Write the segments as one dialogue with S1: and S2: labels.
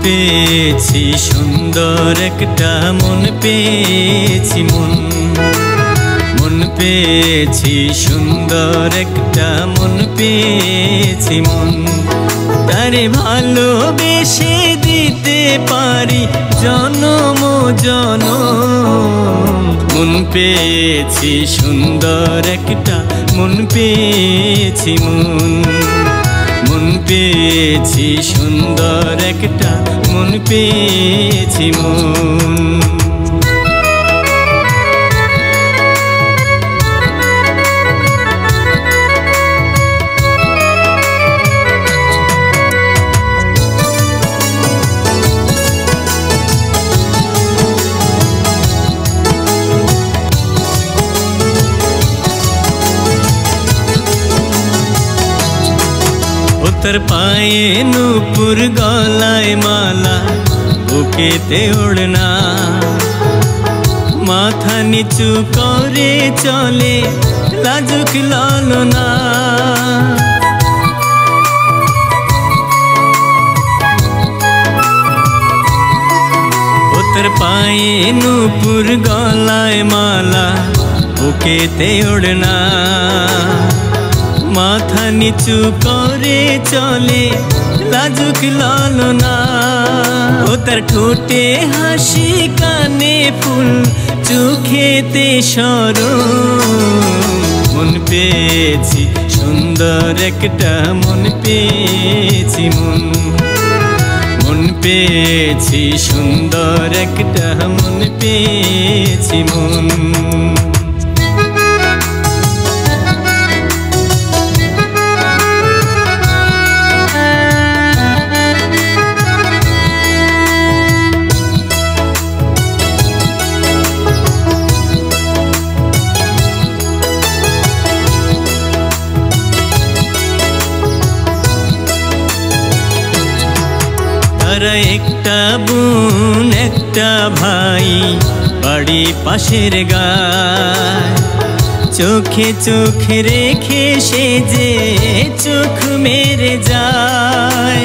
S1: পেয়েছি সুন্দর একটা মন পেয়েছি মন পেয়েছি সুন্দর একটা মন পেয়েছি তারে ভালোবেসে দিতে পারি জনম জনম মন পেয়েছি সুন্দর একটা মন পেয়েছি মন পেয়েছি সুন্দর একটা মন পেয়েছি তোর পায়ে নূপুর গলায় মালা বুকেতে ওড়না মাথা নিচু করে চলে লাজুক লালনা তোর পায়ে নূপুর গলায় মালা বুকেতে ওড়না মাথা নিচু করে চলে লাজুক লালনা ও তার ঠোঁটে হাসি কানে ফুল চোখেতে শরম মন পেয়েছি সুন্দর একটা মন পেয়েছি মন পেয়েছি সুন্দর একটা মন পেয়েছি একটা বোন একটা ভাই বাড়ি পাশের গায় চোখে চোখে রেখে সে যে চোখ মেরে যায়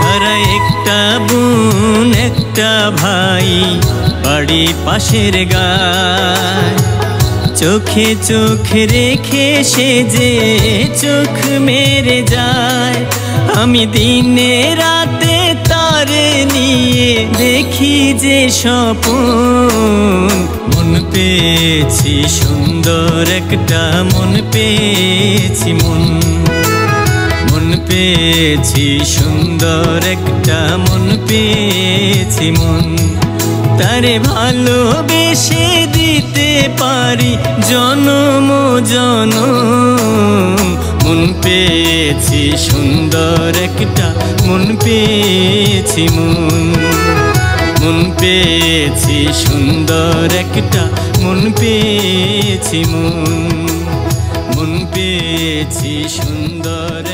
S1: তারা একটা বোন একটা ভাই বাড়ি পাশের গায় চোখে চোখে রেখে সে যে চোখ মেরে যায় আমি দিনে রাতে তারে নিয়ে দেখি যে স্বপন মন পেয়েছি সুন্দর একটা মন পেয়েছি মন পেয়েছি সুন্দর একটা মন পেয়েছি তারে ভালোবেসে দিতে পারি জনম জনম মন পেয়েছি সুন্দর একটা মন পেয়েছি মন পেয়েছি সুন্দর একটা মন পেয়েছি মন পেয়েছি সুন্দর